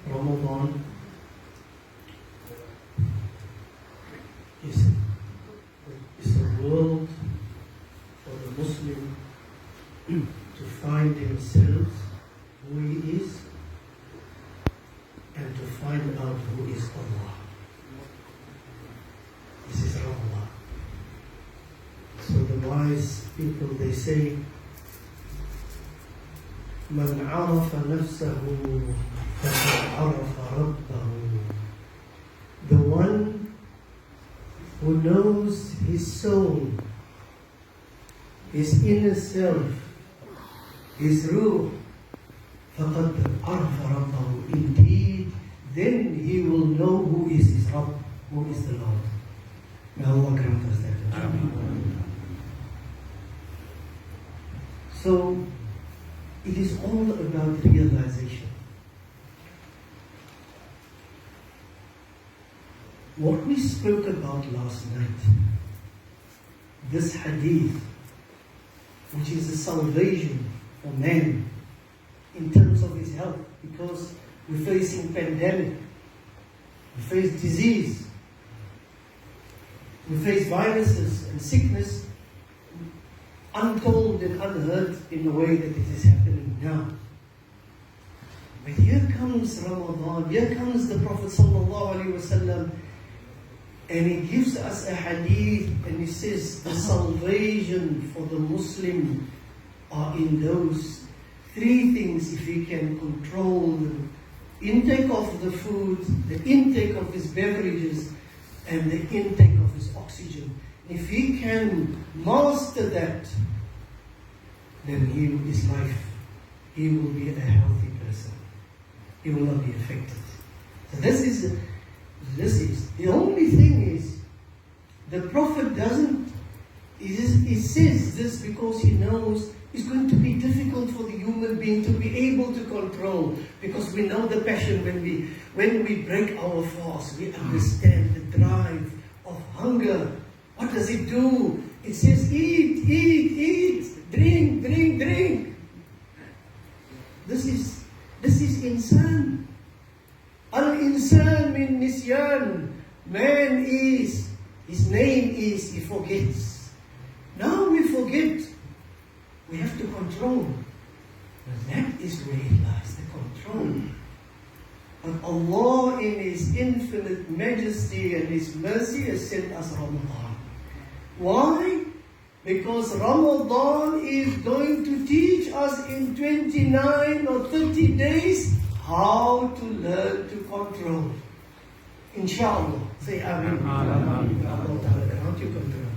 Ramadan is a world for the Muslim to find himself who he is and to find out who is Allah. This is Ramadan. So the wise people, they say, من عرف نفسه فقد عرف ربه. The one who knows his soul, his inner self, his ruh, فقد عرف ربه. Indeed, then he will know who is his Rabb, who is the Lord. May Allah grant us that. Amen. So, it is all about realization. What we spoke about last night, this hadith, which is a salvation for man in terms of his health, because we're facing pandemic, we face disease, we face viruses and sickness, untold and unheard in the way that it is happening now. But here comes Ramadan, here comes the Prophet ﷺ, and he gives us a hadith, and he says the salvation for the Muslim are in those three things. If he can control the intake of the food, the intake of his beverages, and the intake of his oxygen. If he can master that, then his life, he will be a healthy person. He will not be affected. So this is the only thing is, the Prophet doesn't, he says this because he knows it's going to be difficult for the human being to be able to control, because we know the passion when we break our fast, we understand the drive of hunger. What does it do? It says eat, eat, eat, drink, drink, drink. This is insan. Al-insan min nisyan. Man is, his name is, he forgets. Now we forget. We have to control. But that is where it lies, the control. But Allah in His infinite majesty and His mercy has sent us Ramadan. Why? Because Ramadan is going to teach us in 29 or 30 days how to learn to control. Inshallah. Say Ameen. How to control.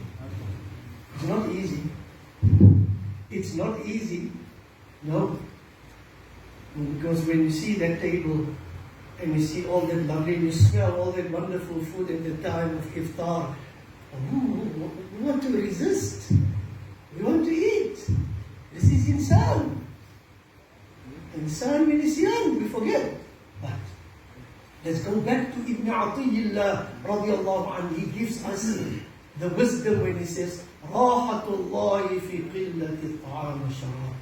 It's not easy. It's not easy. No. Because when you see that table and you see all that lovely, you smell all that wonderful food at the time of iftar, we want to resist. We want to eat. This is insan. Insan min isyan, we forget. But let's go back to Ibn Atiyillah radiallahu anhu. He gives us the wisdom when he says, Rahatullahi fi qillati ta'am wa sharab.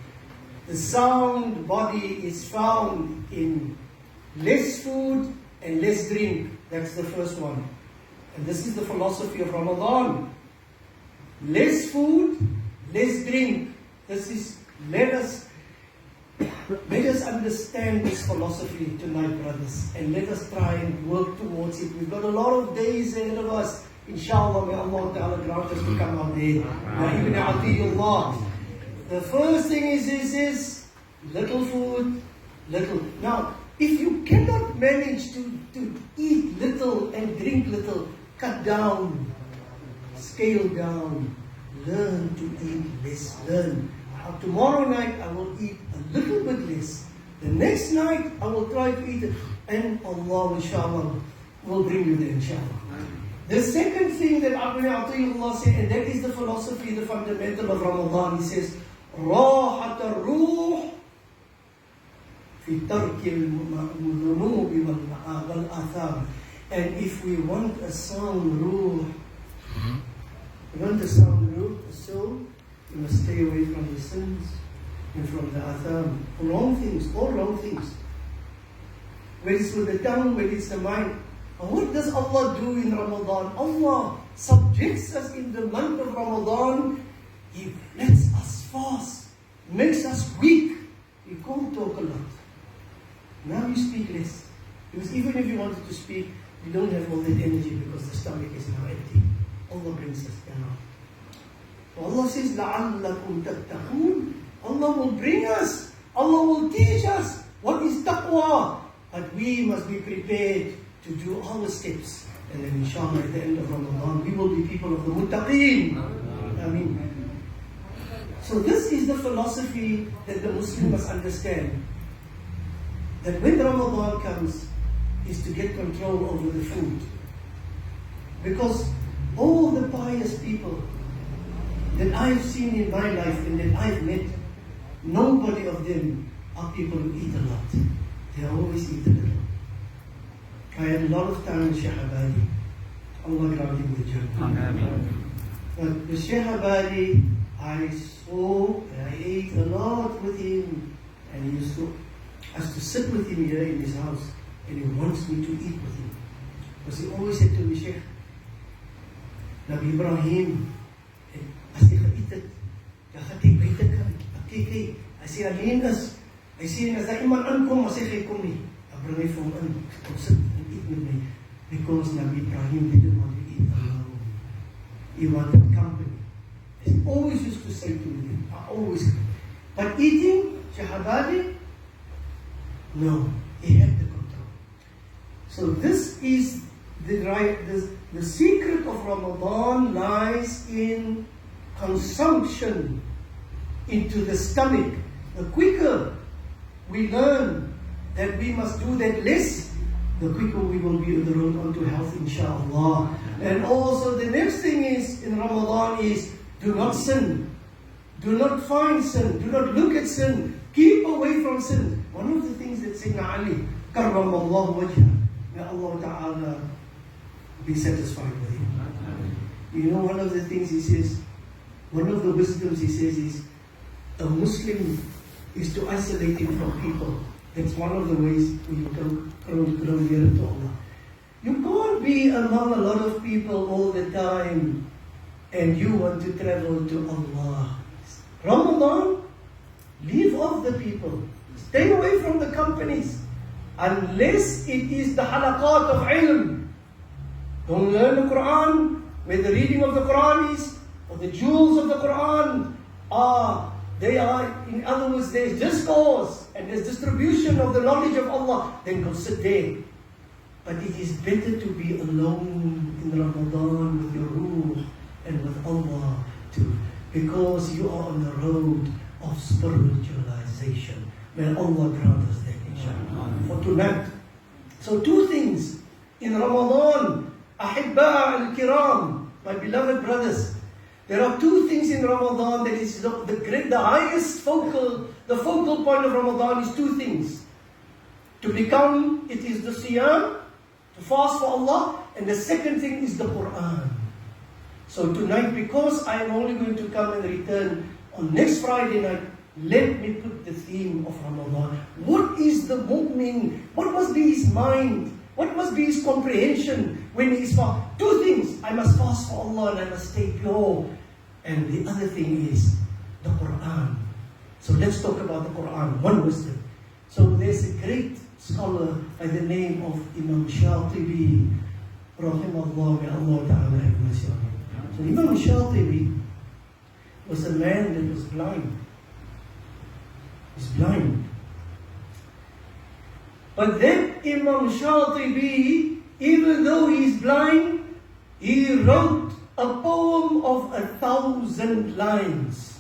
The sound body is found in less food and less drink. That's the first one. And this is the philosophy of Ramadan. Less food, less drink. This is, let us understand this philosophy tonight, brothers. And let us try and work towards it. We've got a lot of days ahead of us. Inshallah, may Allah Ta'ala grant us to come out there. Ibn Atiyullah. The first thing is little food, little. Now, if you cannot manage to eat little and drink little, cut down, scale down, learn to eat less, learn. Tomorrow night I will eat a little bit less. The next night I will try to eat it, and Allah inshallah will bring you there inshallah. The second thing that Ibn Atiyullah said, and that is the philosophy, the fundamental of Ramadan, he says, راحة الروح في ترك الذنوب والآثام. And if we want a sound ruh, we want a sound ruh, a soul, we must stay away from the sins. and from the atham. Wrong things, all wrong things. Whether it's with the tongue, whether it's the mind. And what does Allah do in Ramadan? Allah subjects us in the month of Ramadan. He lets us fast, makes us weak. You can't talk a lot. Now you speak less. Because even if you wanted to speak, you don't have all that energy because the stomach is now empty. Allah brings us down. So Allah says, لَعَلَّكُمْ تَتَّقُونَ. Allah will bring us. Allah will teach us what is taqwa. But we must be prepared to do all the steps. And then inshallah at the end of Ramadan, we will be people of the muttaqeen. I mean, so this is the philosophy that the Muslim must understand. That when Ramadan comes, is to get control over the food. Because all the pious people that I've seen in my life and that I've met, nobody of them are people who eat a lot. They always eat a little. I had a lot of time with Shaykh Abadi. Allah grant him the Jannah. But with Shaykh Abadi, I saw and I ate a lot with him. And he used to, I used to sit with him here in his house. And he wants me to eat with him. Because he always said to me, Shaykh, Nabi Ibrahim, as jy geëet het, dan gaan jy buite kyk. As jy alleen is, hy sê as daar iemand aankom, as hy kom nie, dan bring hy vir hom in, kom sit en eat met my. Because Nabi Ibrahim didn't want to eat alone. He wanted company. He always used to say to me, always. But eating, Shahabadi, no, he had the control. So this is the secret of Ramadan lies in consumption into the stomach. The quicker we learn that we must do that less, the quicker we will be on the road onto health, inshallah. And also the next thing is in Ramadan is do not sin. Do not find sin. Do not look at sin. Keep away from sin. One of the things that Sayyidina Ali, karramallahu wajhah, may Allah Ta'ala be satisfied with him. You know, one of the things he says, one of the wisdoms he says is, a Muslim is to isolate him from people. That's one of the ways we can grow nearer to Allah. You can't be among a lot of people all the time and you want to travel to Allah. Ramadan, leave off the people. Stay away from the companies. Unless it is the halaqat of ilm. Don't learn the Quran, where the reading of the Quran is, or the jewels of the Quran are, they are, in other words, there's discourse and there's distribution of the knowledge of Allah, then go sit there. But it is better to be alone in Ramadan with your ruh and with Allah too, because you are on the road of spiritualization. May Allah grant us that, inshallah. For tonight. So two things in Ramadan, Ahibba al-Kiram, my beloved brothers. There are two things in Ramadan that is the highest focal point of Ramadan is two things. To become, it is the Siyam, to fast for Allah, and the second thing is the Quran. So tonight, because I am only going to come and return on next Friday night, let me put the theme of Ramadan. What is the mu'min? What must be his mind? What must be his comprehension when he is fast? Two things. I must fast for Allah and I must stay pure. And the other thing is the Quran. So let's talk about the Quran. One wisdom. So there's a great scholar by the name of Imam Shatibi, rahimahullah, may Allah Ta'ala have mercy on him. So Imam Shatibi was a man that was blind. He's blind. But then Imam Shatibi, even though he's blind, he wrote a poem of 1,000 lines.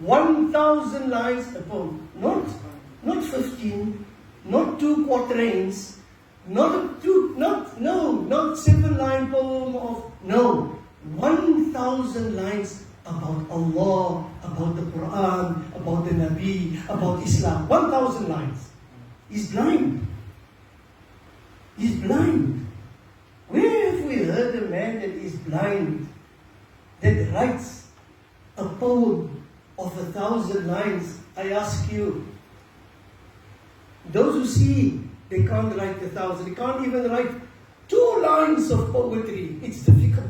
1,000 lines a poem. Not 15, not 2 quatrains, not 7-line poem of, no, 1,000 lines about Allah, about the Quran, about the Nabi, about Islam. 1,000 lines. He's blind. He's blind. Where have we heard a man that is blind, that writes a poem of 1,000 lines, I ask you, those who see, they can't write 1,000, they can't even write 2 lines of poetry. It's difficult.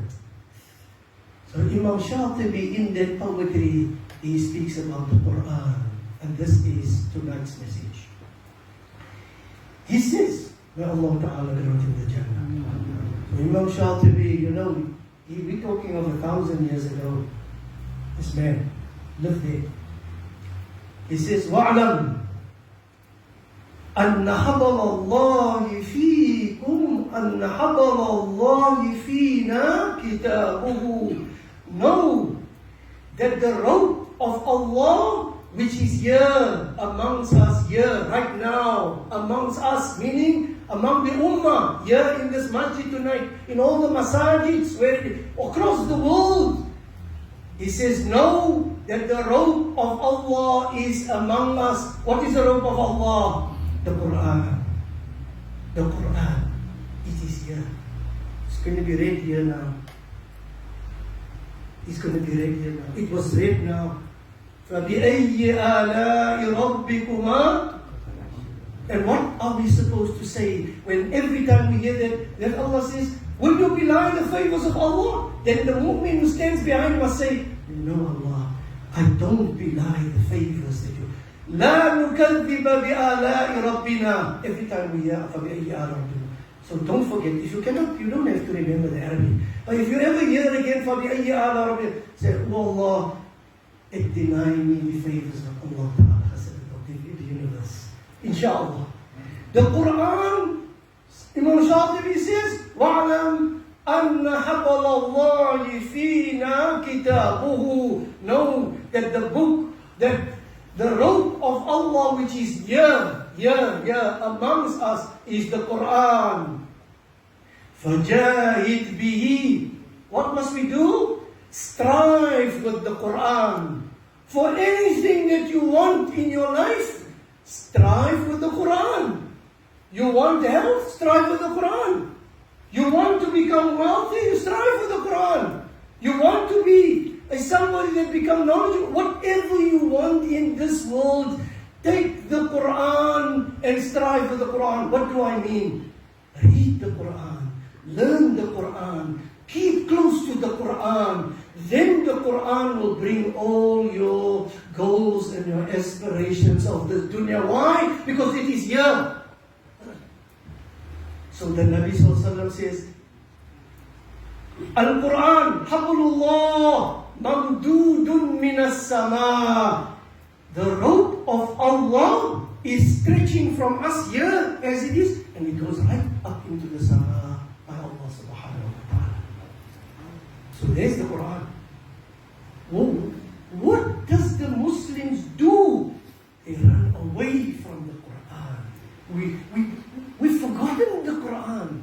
So Imam Shatibi, in that poetry, he speaks about the Quran. And this is tonight's message. He says, may Allah Ta'ala grant him the Jannah. So Imam Shatibi, you know, we're talking of 1,000 years ago. This man lived there. He says, وَعْلَمْ أَنَّ حَبَلَ اللَّهِ فِيكُمْ أَنَّ حَبَلَ اللَّهِ فِينَا كِتَابُهُ. Know that the rope of Allah, which is here amongst us, here right now amongst us, meaning among the ummah, here in this masjid tonight, in all the masajids, across the world. He says, know that the rope of Allah is among us. What is the rope of Allah? The Quran. The Quran. It is here. It's going to be read here now. It's going to be read here now. It was read now. فَبِأَيِّ آلَاءِ رَبِّكُمَا. And what are we supposed to say when every time we hear that Allah says, will you belie the favors of Allah? Then the mu'min who stands behind must say, no Allah, I don't belie the favors that you... لَا نُكَذِّبَ بِآلَاءِ رَبِّنَا. Every time we hear فَبِأَيِّ آلَاءِ رَبِّنَا. So don't forget, if you cannot, you don't have to remember the Arabic. But if you ever hear again فَبِأَيِّ آلَاءِ رَبِّنَا, say, oh Allah, it deny me the favors of Allah Ta'ala has said about the universe. Inshallah. The Quran, Imam Shatibi says, وَعْلَمْ أَنَّ حَبَلَ اللَّهِ فِينَا كِتَابُهُ. Know that the book, that the rope of Allah which is here amongst us is the Quran. فَجَاهِدْ بِهِ. What must we do? Strive with the Quran. For anything that you want in your life, strive with the Quran. You want health? Strive with the Quran. You want to become wealthy? Strive with the Quran. You want to be somebody that become knowledgeable? Whatever you want in this world, take the Quran and strive with the Quran. What do I mean? Read the Quran. Learn the Quran. Keep close to the Quran. Then the Quran will bring all your goals and your aspirations of the dunya. Why? Because it is here. So the Nabi Sallallahu Alaihi Wasallam says, Al-Quran, Hablullah, Mamdudun minas sama. The rope of Allah is stretching from us here as it is, and it goes right up into the sama by Allah subhanahu wa ta'ala. So there's the Quran. Well, what does the Muslims do? They run away from the Quran. We've forgotten the Quran.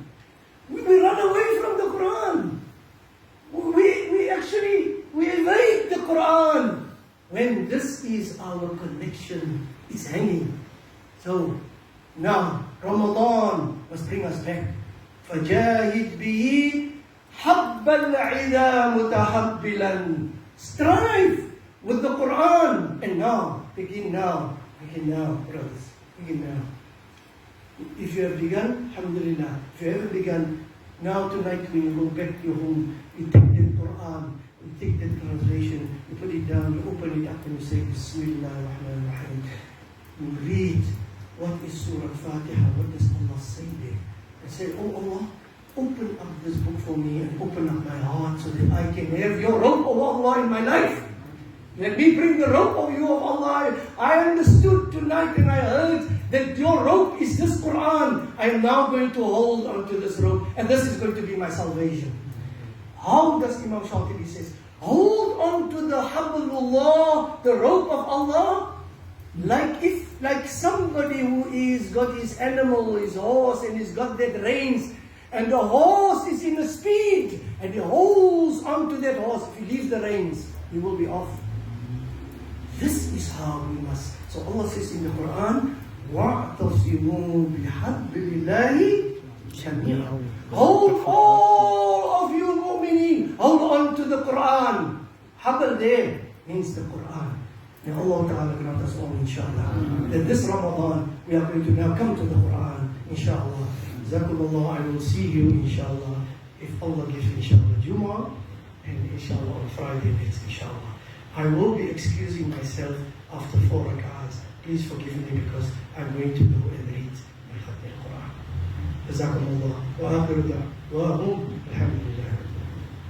We run away from the Quran. We evade the Quran. When this is our connection, it's hanging. So now Ramadan must bring us back. فَجَاهِدْ بِهِ حَبَّ الْعِذَا مُتَحَبِّلًا. Strive with the Quran. And now, begin now, brothers. Begin now. If you have begun, alhamdulillah. If you haven't begun, now tonight when you go back to your home, you take the Quran, you take the translation, you put it down, you open it up and you say, Bismillah ar-Rahman ar-Rahim. You read, what is Surah Al-Fatiha, what does Allah say there? And say, oh Allah, open up this book for me and open up my heart so that I can have your rope of Allah in my life. Let me bring the rope of you of Allah. I understood tonight and I heard that your rope is this Quran. I am now going to hold onto this rope and this is going to be my salvation. How does Imam Shatibi says, hold on to the hablullah, the rope of Allah, like somebody who is got his animal, his horse, and he's got that reins, and the horse is in a speed, and he holds onto that horse. If he leaves the reins, he will be off. This is how we must. So Allah says in the Quran, وَاعْتَصِمُوا بِحَبِّ اللَّهِ جَمِيعًا. Hold all of you mu'mineen, hold on to the Quran. Habl there means the Quran. May Allah Ta'ala grant us all, inshallah. That this Ramadan, we are going to now come to the Quran, inshallah. Jazakumullah, I will see you, inshallah, if Allah gives me, inshallah, Jummah, and inshallah on Friday next, inshallah. I will be excusing myself after 4 rak'ahs. Please forgive me because I'm going to go and read my Khatm al-Quran. Jazakumullah. Wa akhiru da'wahum. Alhamdulillah.